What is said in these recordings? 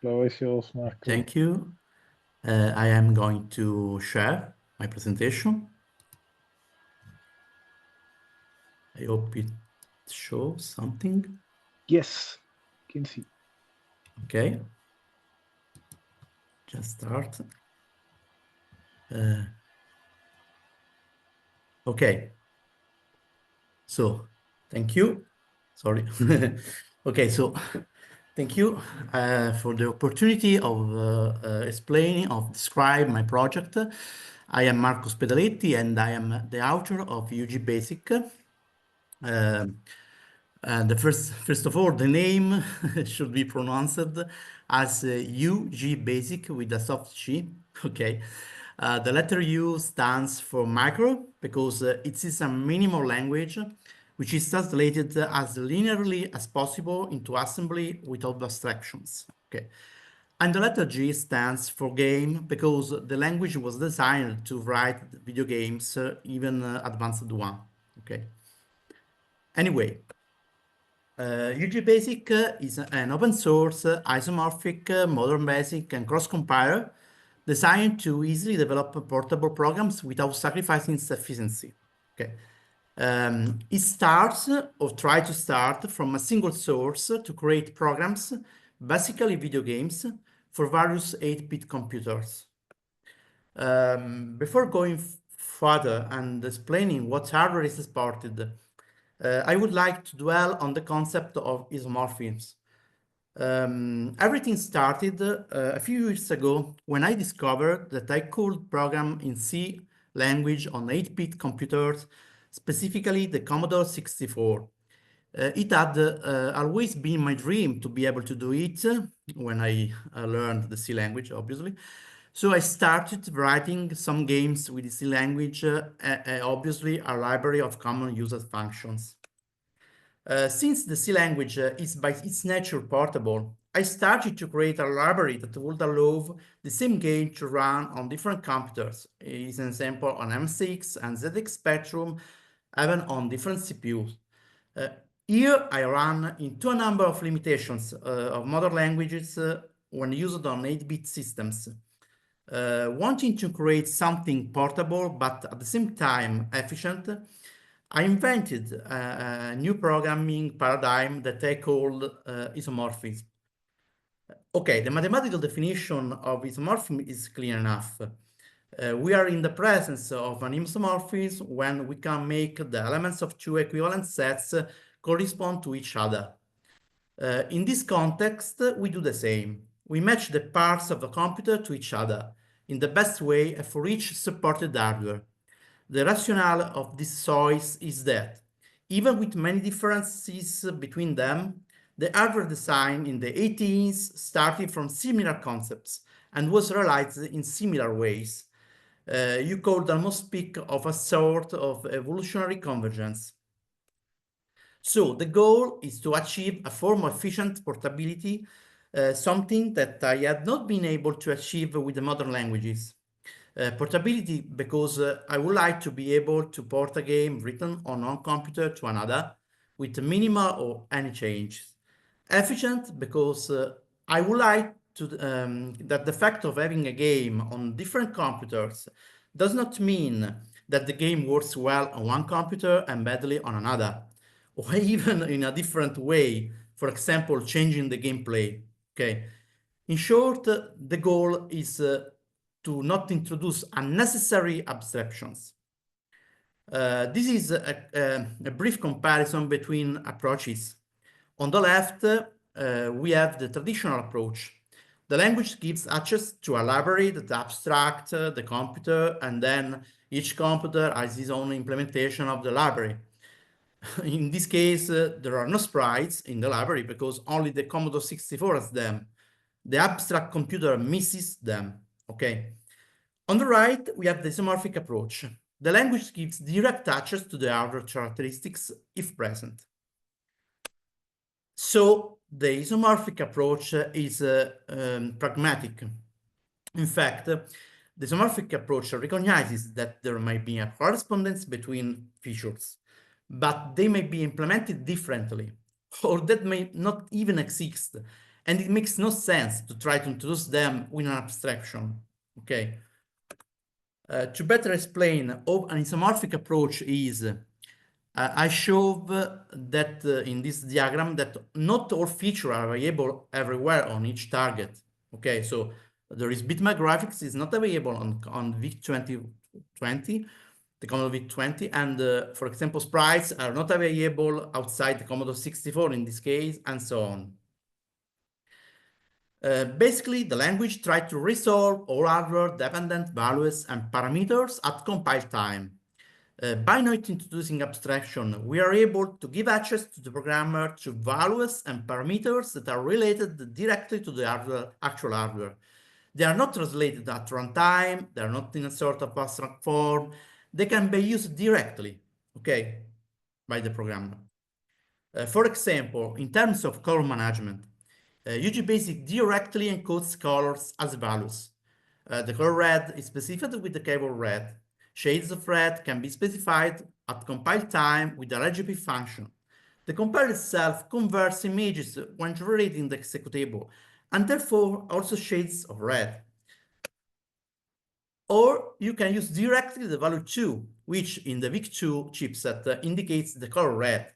Floor is yours, Marco. Thank you. I am going to share my presentation. I hope it shows something. Yes, can see. Okay. Just start. Okay. So, thank you. Sorry. Okay, so thank you for the opportunity of explaining, of describe my project. I am Marco Spedaletti and I am the author of ugBASIC. First of all, the name should be pronounced as ugBASIC with a soft G. Okay. The letter U stands for micro because it is a minimal language which is translated as linearly as possible into assembly without abstractions. Okay. And the letter G stands for game because the language was designed to write video games, even advanced one. Okay. Anyway, ugBASIC is an open source, isomorphic, modern basic, and cross compiler designed to easily develop portable programs without sacrificing efficiency. Okay. It starts or try to start from a single source to create programs, basically video games, for various 8-bit computers. Before going further and explaining what hardware is supported, I would like to dwell on the concept of isomorphisms. Everything started a few years ago when I discovered that I could program in C language on 8-bit computers, specifically the Commodore 64. It had always been my dream to be able to do it when I learned the C language, obviously. So I started writing some games with the C language, obviously a library of common user functions. Since the C language is by its nature portable, I started to create a library that would allow the same game to run on different computers. Is an example on M6 and ZX Spectrum, even on different CPUs. Here I run into a number of limitations of modern languages when used on 8-bit systems. Wanting to create something portable but at the same time efficient, I invented a new programming paradigm that I called isomorphism. Okay, the mathematical definition of isomorphism is clear enough. We are in the presence of an isomorphism when we can make the elements of two equivalent sets correspond to each other. In this context, we do the same. We match the parts of the computer to each other in the best way for each supported hardware. The rationale of this choice is that, even with many differences between them, the hardware design in the 80s started from similar concepts and was realized in similar ways. You could almost speak of a sort of evolutionary convergence. So the goal is to achieve a form of efficient portability, something that I had not been able to achieve with the modern languages. Portability because I would like to be able to port a game written on one computer to another with minimal or any changes. Efficient because I would like to that the fact of having a game on different computers does not mean that the game works well on one computer and badly on another, or even in a different way, for example, changing the gameplay. Okay. In short, the goal is to not introduce unnecessary abstractions. This is a brief comparison between approaches. On the left, we have the traditional approach. The language gives access to a library that abstracts the computer, and then each computer has its own implementation of the library. In this case, there are no sprites in the library because only the Commodore 64 has them. The abstract computer misses them. Okay. On the right, we have the isomorphic approach. The language gives direct access to the hardware characteristics if present. So the isomorphic approach is pragmatic. In fact, the isomorphic approach recognizes that there might be a correspondence between features, but they may be implemented differently, or that may not even exist, and it makes no sense to try to introduce them with an abstraction, okay? To better explain how an isomorphic approach is, I showed that in this diagram that not all features are available everywhere on each target. Okay, so there is bitmap graphics is not available on VIC-2020, the Commodore VIC-20, and for example, sprites are not available outside the Commodore 64 in this case, and so on. Basically, the language tried to resolve all hardware-dependent values and parameters at compile time. By not introducing abstraction, we are able to give access to the programmer to values and parameters that are related directly to the actual hardware. They are not translated at runtime, they are not in a sort of abstract form, they can be used directly, okay, by the programmer. For example, in terms of color management, ugBASIC directly encodes colors as values. The color red is specified with the keyboard red. Shades of red can be specified at compile time with the RGB function. The compiler itself converts images when generating the executable, and therefore also shades of red. Or you can use directly the value 2, which in the VIC-2 chipset indicates the color red.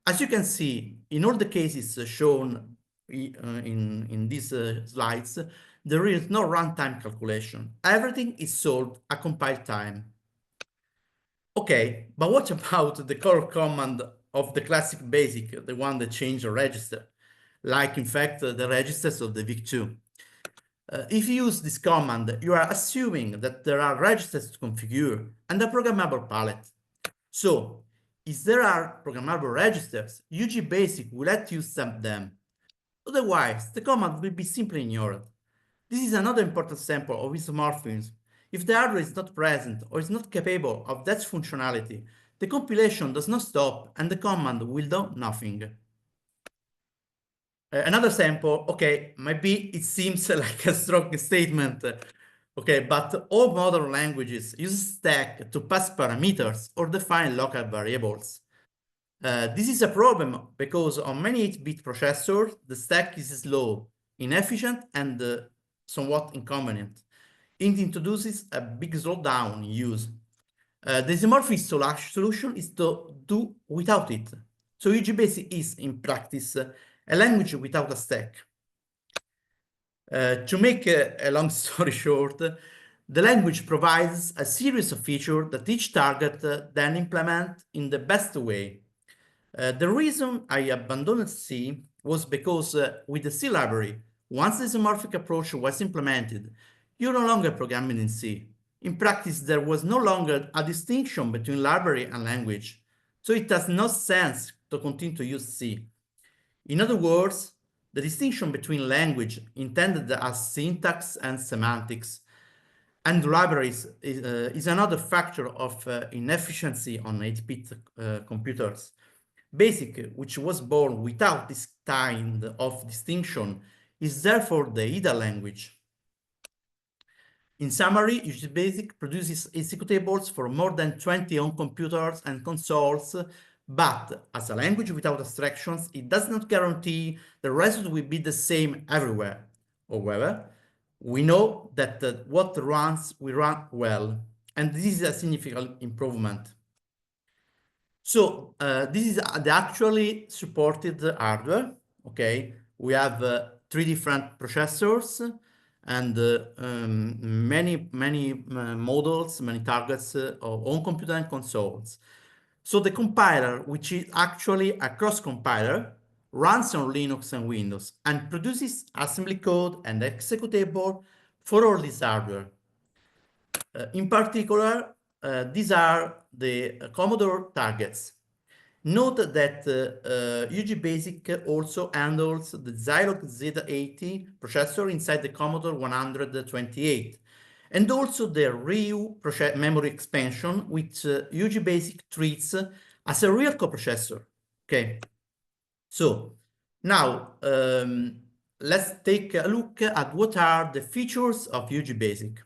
As you can see, in all the cases shown in these slides, there is no runtime calculation. Everything is solved at compile time. Okay, but what about the color command of the classic BASIC, the one that changed the register, like in fact the registers of the VIC-2? If you use this command, you are assuming that there are registers to configure and a programmable palette. So, if there are programmable registers, ugBASIC will let you stamp them. Otherwise, the command will be simply ignored. This is another important sample of isomorphism. If the hardware is not present or is not capable of that functionality, the compilation does not stop and the command will do nothing. Another sample, okay, maybe it seems like a strong statement, okay, but all modern languages use stack to pass parameters or define local variables. This is a problem because on many 8-bit processors, the stack is slow, inefficient, and somewhat inconvenient. It introduces a big slowdown in use. The isomorphic solution is to do without it. So ugBASIC is, in practice, a language without a stack. To make a long story short, the language provides a series of features that each target then implement in the best way. The reason I abandoned C was because with the C library, once the isomorphic approach was implemented, you're no longer programming in C. In practice, there was no longer a distinction between library and language, so it has no sense to continue to use C. In other words, the distinction between language intended as syntax and semantics and libraries is another factor of inefficiency on 8-bit computers. BASIC, which was born without this kind of distinction, is therefore the IDA language. In summary, ugBASIC produces executables for more than 20 on computers and consoles, but as a language without abstractions, it does not guarantee the result will be the same everywhere. However, we know that what runs will run well, and this is a significant improvement. So this is the actually supported hardware. Okay, we have 3 different processors and many models, many targets on computer and consoles. So the compiler, which is actually a cross-compiler, runs on Linux and Windows and produces assembly code and executable for all this hardware. In particular, these are the Commodore targets. Note that ugBASIC also handles the Zilog Z80 processor inside the Commodore 128, and also the RIU memory expansion, which ugBASIC treats as a real coprocessor. Okay, so now let's take a look at what are the features of ugBASIC.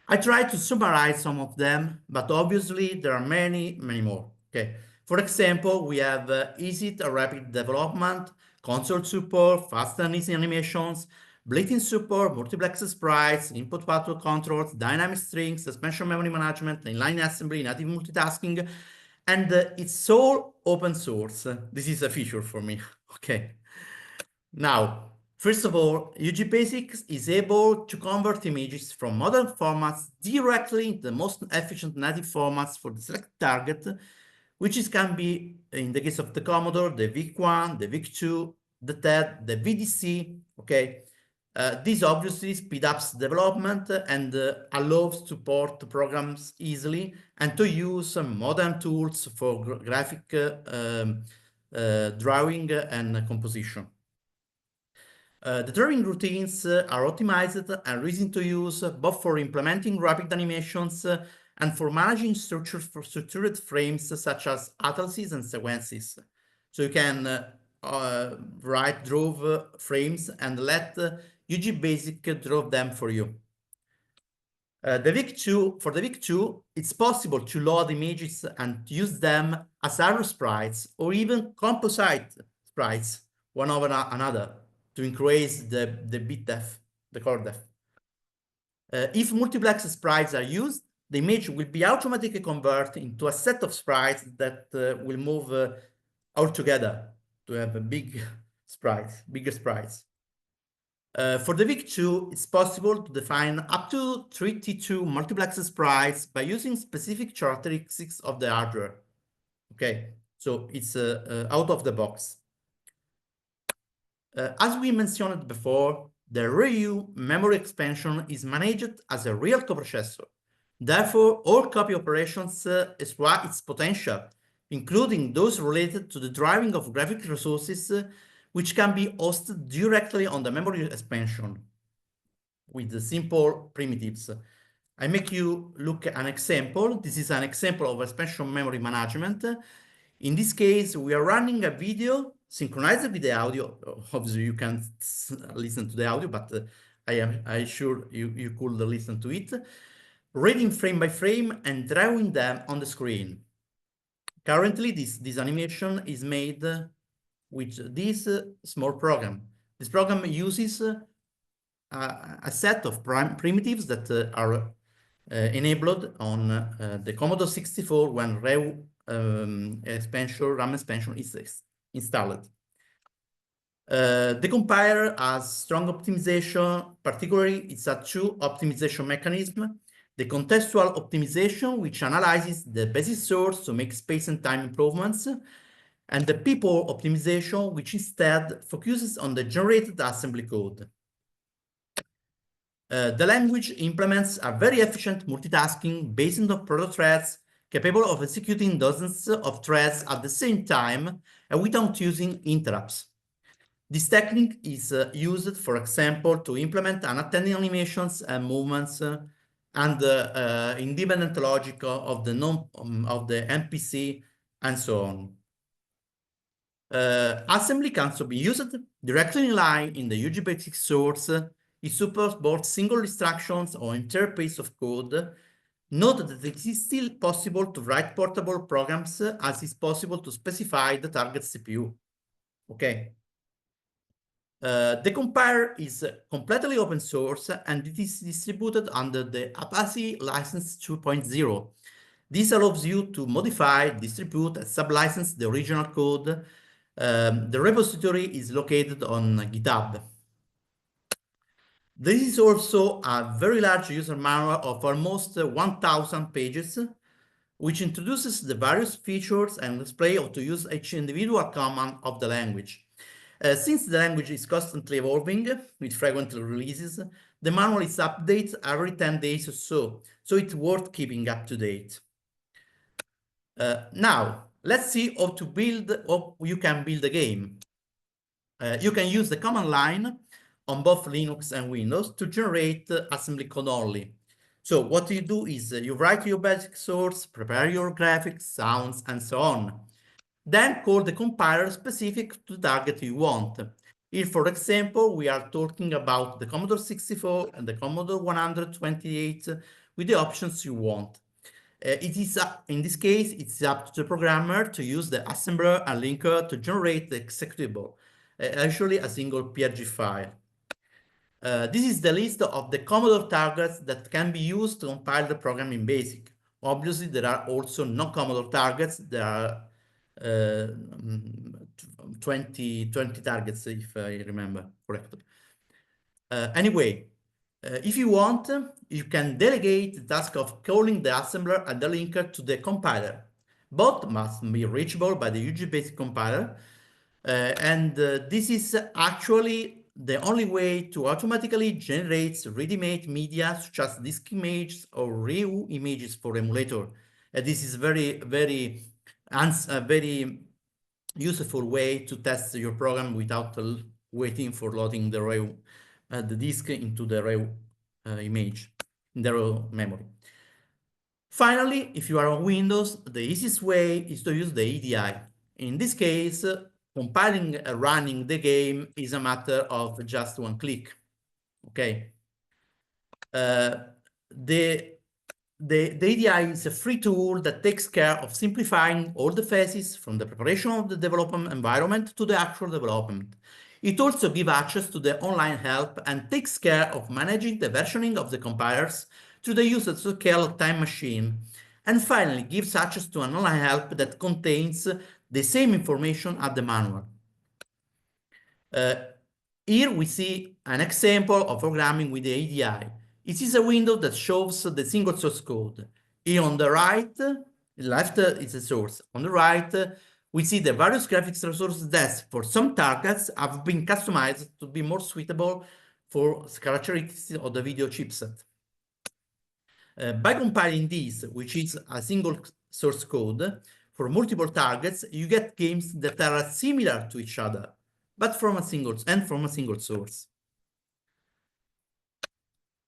I tried to summarize some of them, but obviously there are many more. Okay. For example, we have easy rapid development, console support, fast and easy animations, built-in support, multiplex sprites, input-output controls, dynamic strings, suspension memory management, inline assembly, native multitasking, and it's all open source. This is a feature for me. Okay. Now, first of all, ugBASIC is able to convert images from modern formats directly into the most efficient native formats for the select target, which can be, in the case of the Commodore, the VIC-1, the VIC-2, the TED, the VDC, okay? This obviously speeds up development and allows to port programs easily and to use some modern tools for graphic drawing and composition. The drawing routines are optimized and easy to use both for implementing rapid animations and for managing structured frames such as atlases and sequences. So you can draw frames and let ugBASIC draw them for you. For the VIC-2, it's possible to load images and use them as arrow sprites or even composite sprites, one over another, to increase the bit depth, the core depth. If multiplex sprites are used, the image will be automatically converted into a set of sprites that will move all together to have a bigger sprites. For the VIC-2, it's possible to define up to 32 multiplex sprites by using specific characteristics of the hardware. Okay, so it's out of the box. As we mentioned before, the RU memory expansion is managed as a real coprocessor. Therefore, all copy operations exploit its potential, including those related to the driving of graphic resources, which can be hosted directly on the memory expansion with the simple primitives. I make you look at an example. This is an example of expansion memory management. In this case, we are running a video synchronized with the audio. Obviously, you can't listen to the audio, but I'm sure you could listen to it. Reading frame by frame and drawing them on the screen. Currently, this animation is made with this small program. This program uses a set of primitives that are enabled on the Commodore 64 when RAM expansion is installed. The compiler has strong optimization, particularly it's a two optimization mechanism. The contextual optimization, which analyzes the basic source to make space and time improvements, and the people optimization, which instead focuses on the generated assembly code. The language implements a very efficient multitasking based on proto threads capable of executing dozens of threads at the same time and without using interrupts. This technique is used, for example, to implement unattended animations and movements and independent logic of the MPC and so on. Assembly can also be used directly in line in the ugBASIC source. It supports both single instructions or interface of code. Note that it is still possible to write portable programs as it's possible to specify the target CPU. Okay. The compiler is completely open source and it is distributed under the ugBASIC license 2.0. This allows you to modify, distribute, and sub-license the original code. The repository is located on GitHub. This is also a very large user manual of almost 1,000 pages, which introduces the various features and display how to use each individual command of the language. Since the language is constantly evolving with frequent releases, the manual is updated every 10 days or so, so it's worth keeping up to date. Now, let's see how you can build a game. You can use the command line on both Linux and Windows to generate assembly code only. So what you do is you write your basic source, prepare your graphics, sounds, and so on. Then call the compiler specific to the target you want. If, for example, we are talking about the Commodore 64 and the Commodore 128 with the options you want. In this case, it's up to the programmer to use the assembler and linker to generate the executable. actually a single PRG file. This is the list of the Commodore targets that can be used to compile the program in BASIC. Obviously, there are also non-Commodore targets. There are 20 targets, if I remember correctly. Anyway, if you want, you can delegate the task of calling the assembler and the linker to the compiler. Both must be reachable by the ugBASIC compiler. This is actually the only way to automatically generate ready-made media such as disk images or REU images for emulator. This is very, very useful way to test your program without waiting for loading the REU, the disk into the REU image, in the REU memory. Finally, if you are on Windows, the easiest way is to use the EDI. In this case, compiling and running the game is a matter of just one click. Okay. The EDI is a free tool that takes care of simplifying all the phases from the preparation of the development environment to the actual development. It also gives access to the online help and takes care of managing the versioning of the compilers through the use of scale time machine. And finally, gives access to an online help that contains the same information as the manual. Here we see an example of programming with the EDI. It is a window that shows the single source code. Here on the right, left is the source. On the right, we see the various graphics resources that for some targets have been customized to be more suitable for characteristics of the video chipset. By compiling this, which is a single source code, for multiple targets, you get games that are similar to each other, but from a single source.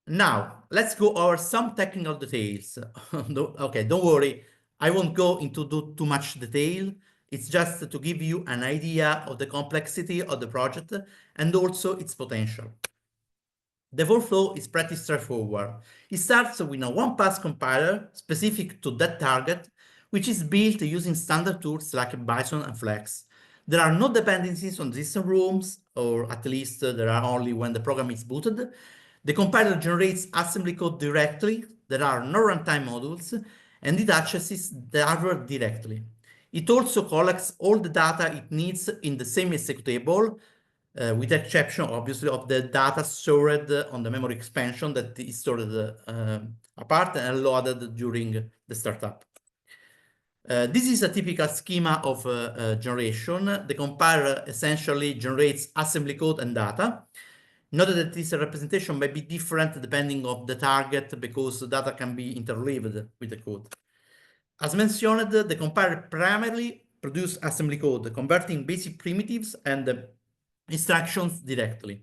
Now, let's go over some technical details. Okay, don't worry, I won't go into too much detail. It's just to give you an idea of the complexity of the project and also its potential. The workflow is pretty straightforward. It starts with a one-pass compiler specific to that target, which is built using standard tools like Bison and Flex. There are no dependencies on system rooms, or at least there are only when the program is booted. The compiler generates assembly code directly. There are no runtime modules, and it accesses the hardware directly. It also collects all the data it needs in the same executable, with the exception, obviously, of the data stored on the memory expansion that is stored apart and loaded during the startup. This is a typical schema of generation. The compiler essentially generates assembly code and data. Note that this representation may be different depending on the target because the data can be interleaved with the code. As mentioned, the compiler primarily produces assembly code, converting basic primitives and instructions directly.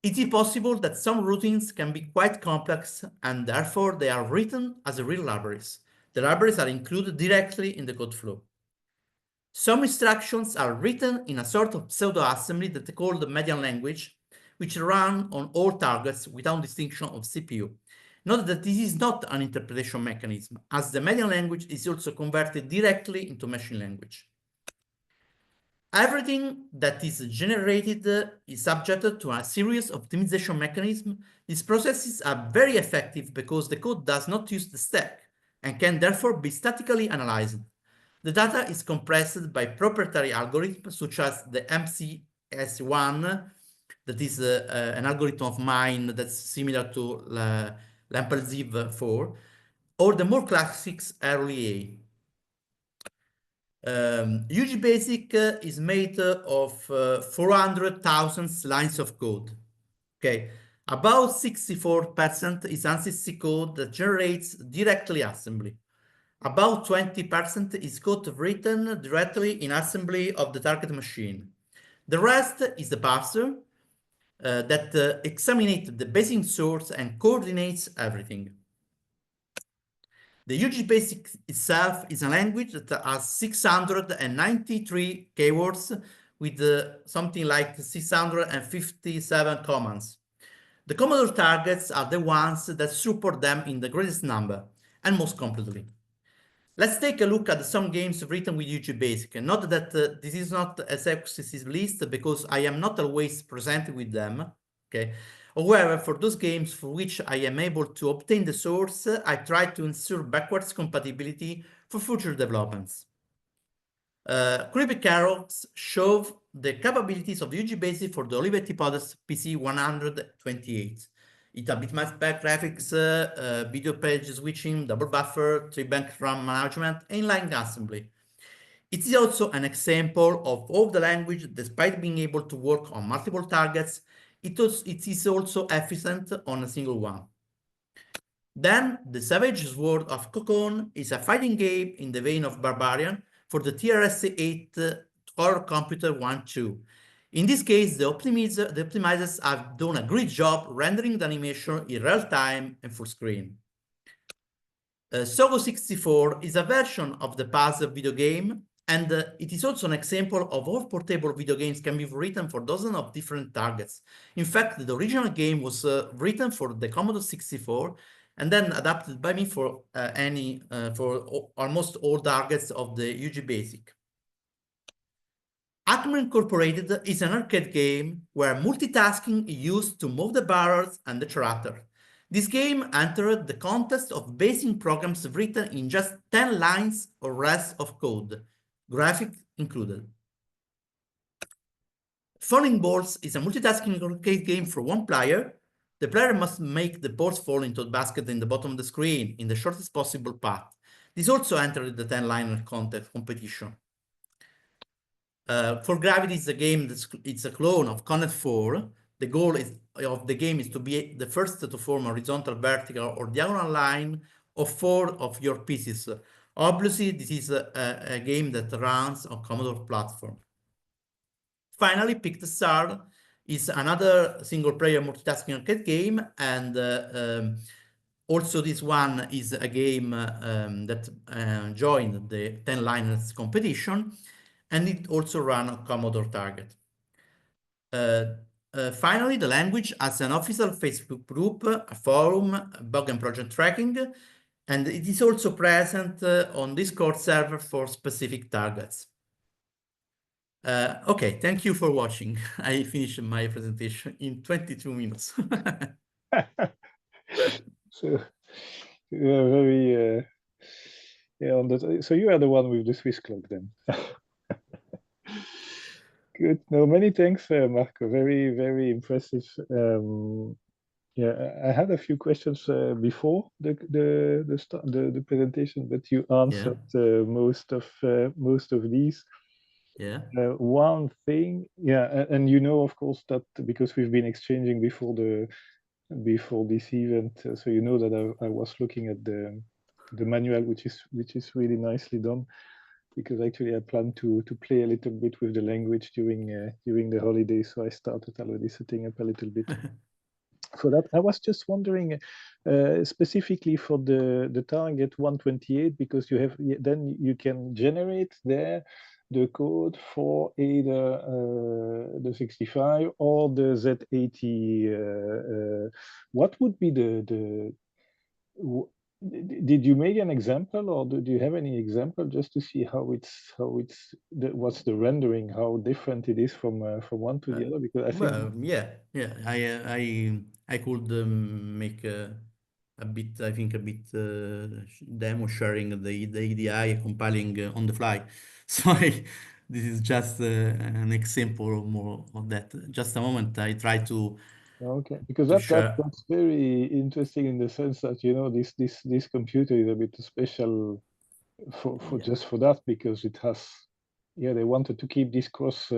It is possible that some routines can be quite complex and therefore they are written as real libraries. The libraries are included directly in the code flow. Some instructions are written in a sort of pseudo-assembly that is called the median language, which run on all targets without distinction of CPU. Note that this is not an interpretation mechanism, as the median language is also converted directly into machine language. Everything that is generated is subjected to a series of optimization mechanisms. These processes are very effective because the code does not use the stack and can therefore be statically analyzed. The data is compressed by proprietary algorithms such as the MCS1, that is an algorithm of mine that's similar to l'Ampelsive4, or the more classic RLA. ugBASIC is made of 400,000 lines of code. Okay, about 64% is ANSYS code that generates directly assembly. About 20% is code written directly in assembly of the target machine. The rest is the parser that examines the basic source and coordinates everything. The ugBASIC itself is a language that has 693 keywords with something like 657 commands. The Commodore targets are the ones that support them in the greatest number and most completely. Let's take a look at some games written with ugBASIC. And note that this is not a successive list because I am not always present with them. Okay. However, for those games for which I am able to obtain the source, I try to ensure backwards compatibility for future developments. Creepy Carrots show the capabilities of ugBASIC for the Olivetti Potters PC128. It has bitmap back graphics, video page switching, double buffer, 3-bank RAM management, and inline assembly. It is also an example of how the language, despite being able to work on multiple targets, it is also efficient on a single one. Then, The Savage Sword of Cocoon is a fighting game in the vein of Barbarian for the TRS-8 Core Computer 1-2. In this case, the optimizers have done a great job rendering the animation in real time and full screen. Sogo 64 is a version of the puzzle video game, and it is also an example of how portable video games can be written for dozens of different targets. In fact, the original game was written for the Commodore 64 and then adapted by me for almost all targets of the ugBASIC. Acme Incorporated is an arcade game where multitasking is used to move the barrels and the tractor. This game entered the contest of basing programs written in just 10 lines or less of code, graphic included. Falling Balls is a multitasking arcade game for one player. The player must make the balls fall into the basket in the bottom of the screen in the shortest possible path. This also entered the 10-liner contest competition. For Gravity is a game it's a clone of Connect 4. The goal of the game is to be the first to form a horizontal, vertical, or diagonal line of 4 of your pieces. Obviously, this is a game that runs on Commodore platform. Finally, Pick the Star is another single-player multitasking arcade game, and also this one is a game that joined the 10-liners competition, and it also ran on Commodore Target. Finally, the language has an official Facebook group, a forum, bug and project tracking, and it is also present on Discord server for specific targets. Okay, thank you for watching. I finished my presentation in 22 minutes. So you are very yeah, on that. So you are the one with the Swiss clock then. Good. No, many thanks, Marco. Very, very impressive. Yeah, I had a few questions before the presentation, but you answered most of these. Yeah. One thing, yeah, and you know, of course, that because we've been exchanging before this event, so you know that I was looking at the manual, which is really nicely done, because actually I plan to play a little bit with the language during the holidays, so I started already setting up a little bit. For that, I was just wondering, specifically for the target 128, because you have then you can generate there the code for either the 65 or the Z80. What would be did you make an example, or do you have any example just to see what's the rendering, how different it is from one to the other? Because I think I could make a bit, I think a bit demo sharing the EDI compiling on the fly. So this is just an example more of that. Just a moment, I try to. Okay, because share. that's very interesting in the sense that, you know, this computer is a bit special for just for that, because it has, yeah, they wanted to keep this cross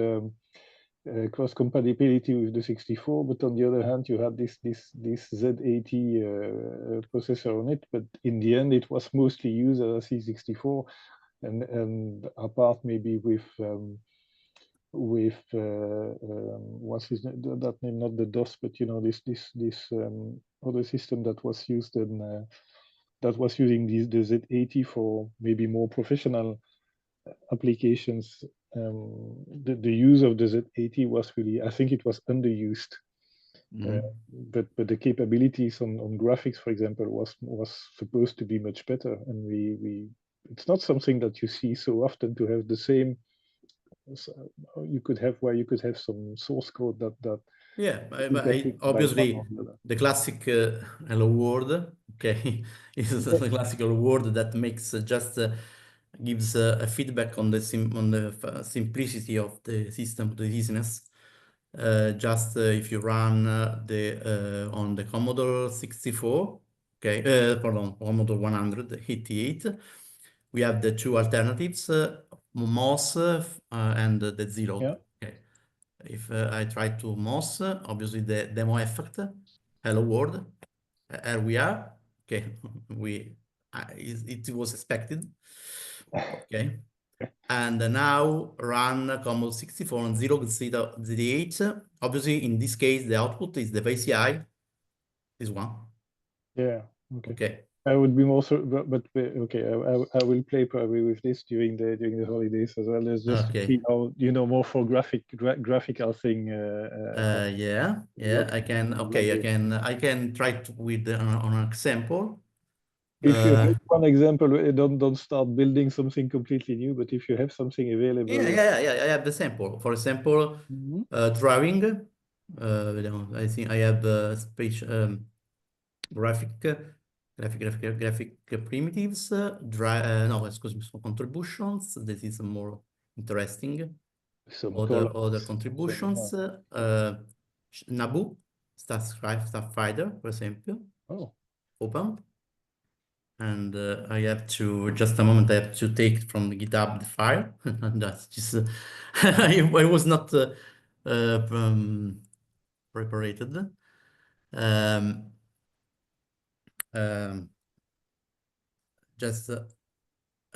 compatibility with the 64, but on the other hand you had this Z80 processor on it, but in the end it was mostly used as a C64, and apart maybe with what's his name, that name, not the DOS, but you know, this other system that was used in that was using the Z80 for maybe more professional applications. The use of the Z80 was really, I think it was underused. But the capabilities on graphics, for example, was supposed to be much better, and we it's not something that you see so often to have the same. You could have where you could have some source code that Yeah, exactly by one obviously or the other. the classic hello world, okay, is the classical word that makes just gives a feedback on the simplicity of the system, the easiness. Just if you run the on the Commodore 64, okay, pardon, Commodore 188, we have the two alternatives, MOS and the zero. Yeah. Okay. If I try to MOS, obviously the demo effect, hello world, here we are. Okay, it was expected. Okay, and now run Commodore 64 on 0 Z8. Obviously, in this case, the output is the VCI, this one. Yeah. Okay. Okay. I would be more so, but okay. I will play probably with this during the holidays as well. It's just to Okay. see how more for graphical thing. Yeah. I can. Okay, I can try to with on an example. If you have one example, don't start building something completely new. But if you have something available, Yeah. I have the sample. For example, drawing. I think I have space graphic primitives. No, excuse me, some contributions. This is more interesting. some Other contributions. Nabu, Starfighter, for example. Oh. Open. And I have to, just a moment, I have to take from the GitHub the file. That's just, I was not prepared.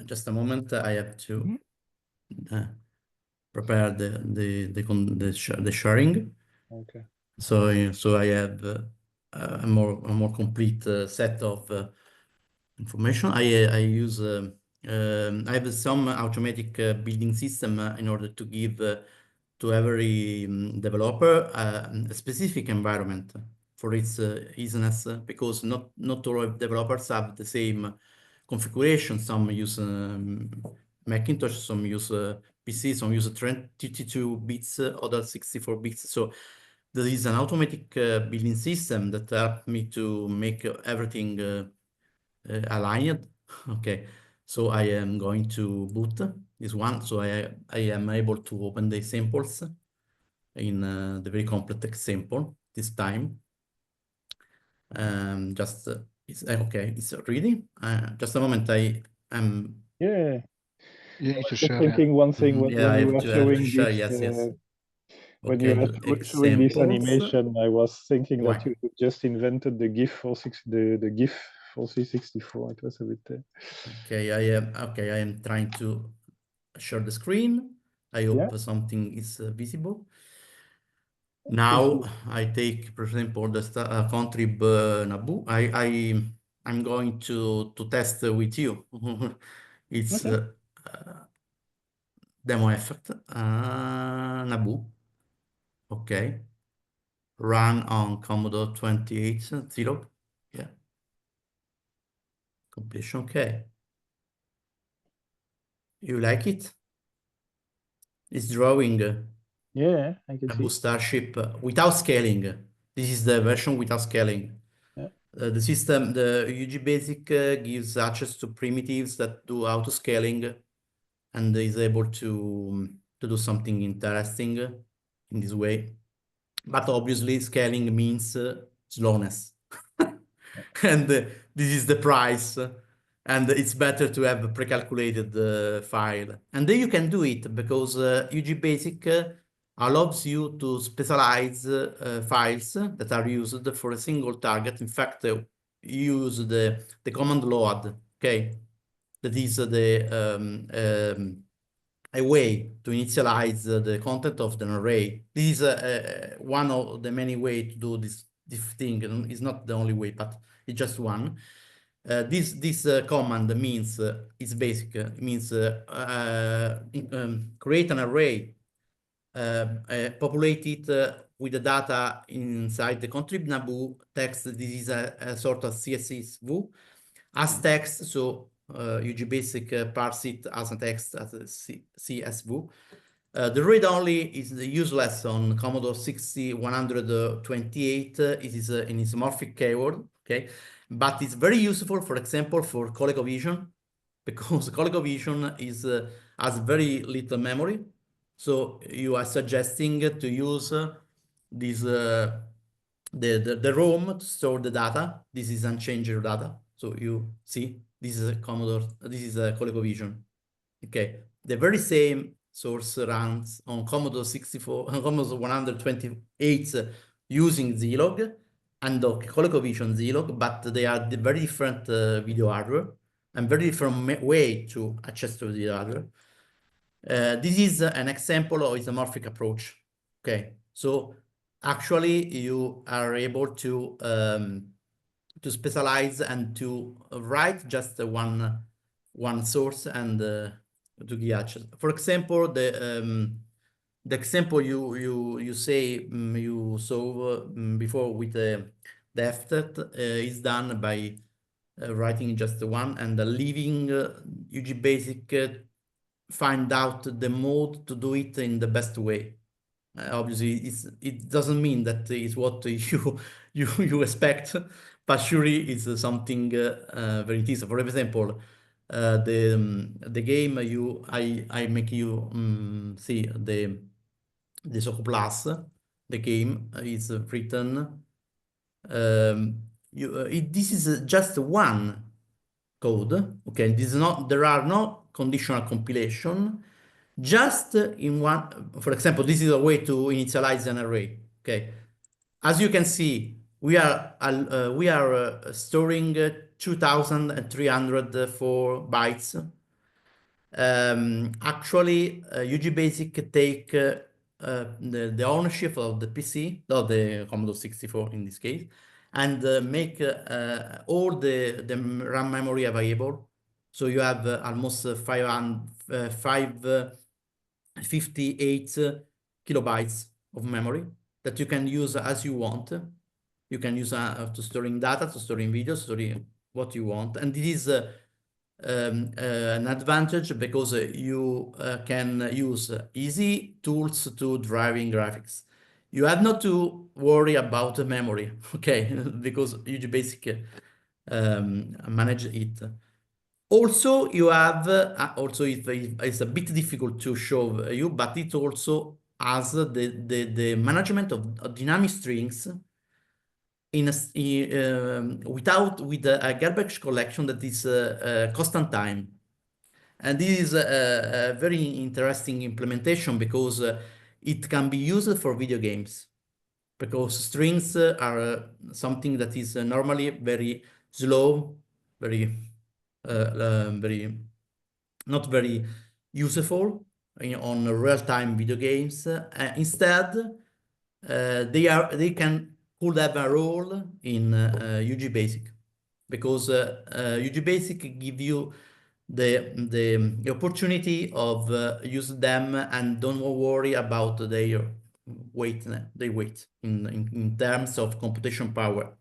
Just a moment, I have to prepare the sharing. Okay. So I have a more complete set of information. I use I have some automatic building system in order to give to every developer a specific environment for its easiness, because not all developers have the same configuration. Some use Macintosh, some use PC, some use 32 bits, other 64 bits. So there is an automatic building system that helped me to make everything aligned. Okay, so I am going to boot this one. So I am able to open the samples in the very complex example this time. Just it's okay. It's ready. Just a moment. I am. Yeah. You need to Just share. thinking one thing when I you have were to showing share. this. Yes. When Okay, you the were showing this examples. animation, I was thinking Why? that you just invented the GIF for the GIF for C64. It was a bit. Okay, I am trying to share the screen. I hope something is visible. Now I take, for example, the contrib Nabu. I'm going to test with you. It's demo effect Nabu. Okay. Run on Commodore 28.0. Yeah. Completion. Okay. You like it? It's drawing Yeah, I can Nabu see. Starship without scaling. This is the version without scaling. Yeah. The system, the ugBASIC gives access to primitives that do auto-scaling and is able to do something interesting in this way. But obviously scaling means slowness. And this is the price. And it's better to have a pre-calculated file. And then you can do it because ugBASIC allows you to specialize files that are used for a single target. In fact, you use the command load, okay? That is a way to initialize the content of an array. This is one of the many ways to do this thing. It's not the only way, but it's just one. This command means it's basic. It means create an array, populate it with the data inside the contrib Nabu text. This is a sort of CSS view as text. So ugBASIC parse it as a text as a CSV. The read-only is useless on Commodore 6128. It is an isomorphic keyword, okay? But it's very useful, for example, for ColecoVision, because ColecoVision has very little memory. So you are suggesting to use this the ROM to store the data. This is unchanged data. So you see, this is a Commodore, this is a ColecoVision. Okay, the very same source runs on Commodore 64, on Commodore 128 using Zlog and ColecoVision Zlog, but they are the very different video hardware and very different way to access to the hardware. This is an example of isomorphic approach. Okay, so actually you are able to specialize and to write just one source and to get access. For example, the example you say you saw before with the FTET is done by writing just one and leaving ugBASIC find out the mode to do it in the best way. Obviously, it doesn't mean that it's what you expect, but surely it's something very interesting. For example, the game I make you see the Soco Plus, the game is written. This is just one code. Okay, this is not. There are no conditional compilation. Just in one, for example, this is a way to initialize an array. Okay, as you can see, we are storing 2,304 bytes. Actually, ugBASIC take the ownership of the PC, of the Commodore 64 in this case, and make all the RAM memory available. So you have almost 558 kilobytes of memory that you can use as you want. You can use to storing data, to storing videos, storing what you want. And this is an advantage because you can use easy tools to driving graphics. You have not to worry about the memory, okay, because ugBASIC manage it. Also, you have, also it's a bit difficult to show you, but it also has the management of dynamic strings with a garbage collection that is constant time. And this is a very interesting implementation because it can be used for video games, because strings are something that is normally very slow, very not very useful on real-time video games. Instead, they could have a role in ugBASIC, because ugBASIC give you the opportunity of use them and don't worry about their weight in terms of computation power.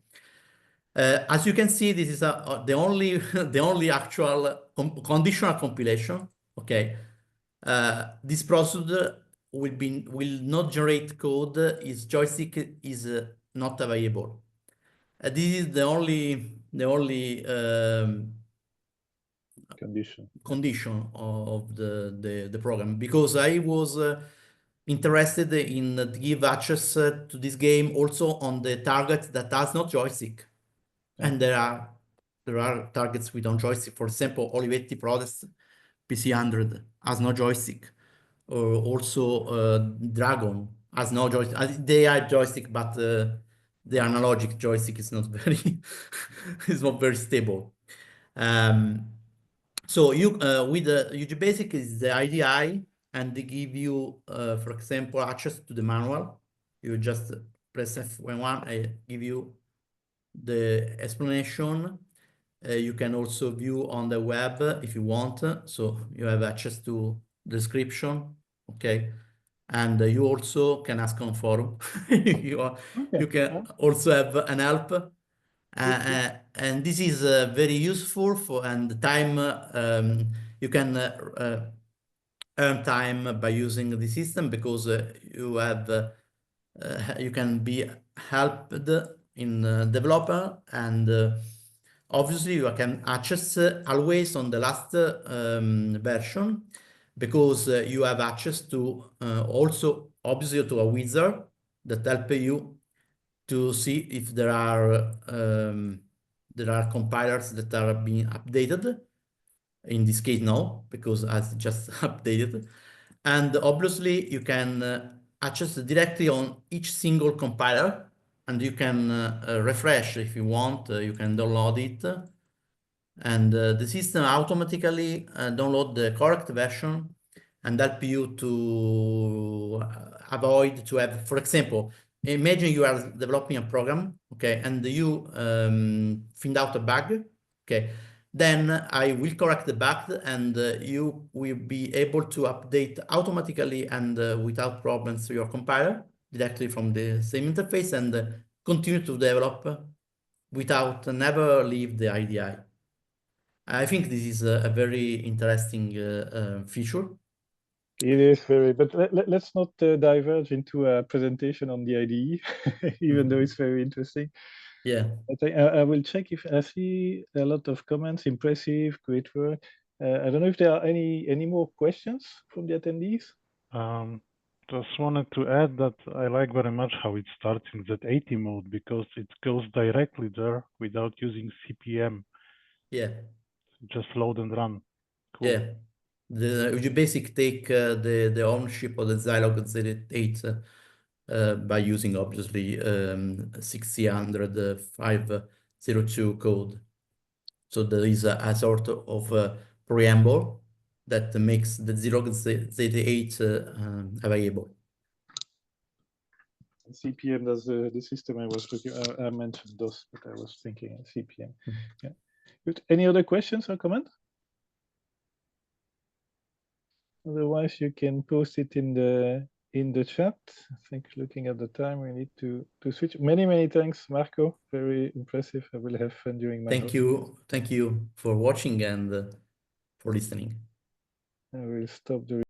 As you can see, this is the only the only actual conditional compilation. Okay, this procedure will not generate code. Its joystick is not available. This is the only condition of the program, because I was interested in give access to this game also on the target that has no joystick. And there are targets with no joystick. For example, Olivetti products PC100 has no joystick, or also Dragon has no joystick. They are joystick, but the analogic joystick is not very is not very stable. So you with the ugBASIC is the IDE, and they give you, for example, access to the manual. You just press F1, I give you the explanation. You can also view on the web if you want, so you have access to description, okay? And you also can ask on forum. You can also have an help, And this is very useful for, and the time you can earn time by using the system, because you have you can be helped in developer, and obviously you can access always on the last version, because you have access to also obviously to a wizard that help you to see if there are compilers that are being updated. In this case, no, because as just updated. And obviously you can access directly on each single compiler, and you can refresh if you want. You can download it, and the system automatically download the correct version and help you to avoid to have, for example, imagine you are developing a program, okay, and you find out a bug, okay, then I will correct the bug, and you will be able to update automatically and without problems to your compiler directly from the same interface, and continue to develop without never leave the IDE. I think this is a very interesting feature. It is very, but let's not diverge into a presentation on the IDE, even though it's very interesting. Yeah. I will check if I see a lot of comments. Impressive, great work. I don't know if there are any more questions from the attendees. Just wanted to add that I like very much how it starts in Z80 mode, because it goes directly there without using CPM. Yeah. Just load and run. Cool. Yeah. The ugBASIC take the ownership of the Zilog Z8 by using obviously 600.502 code. So there is a sort of preamble that makes the Zilog Z8 available. CPM, that's the system I was looking. I mentioned DOS, but I was thinking CPM. Yeah. Good. Any other questions or comments? Otherwise, you can post it in the chat. I think looking at the time, we need to switch. Many thanks, Marco. Very impressive. I will have fun during my Thank you for watching and for listening. I will stop the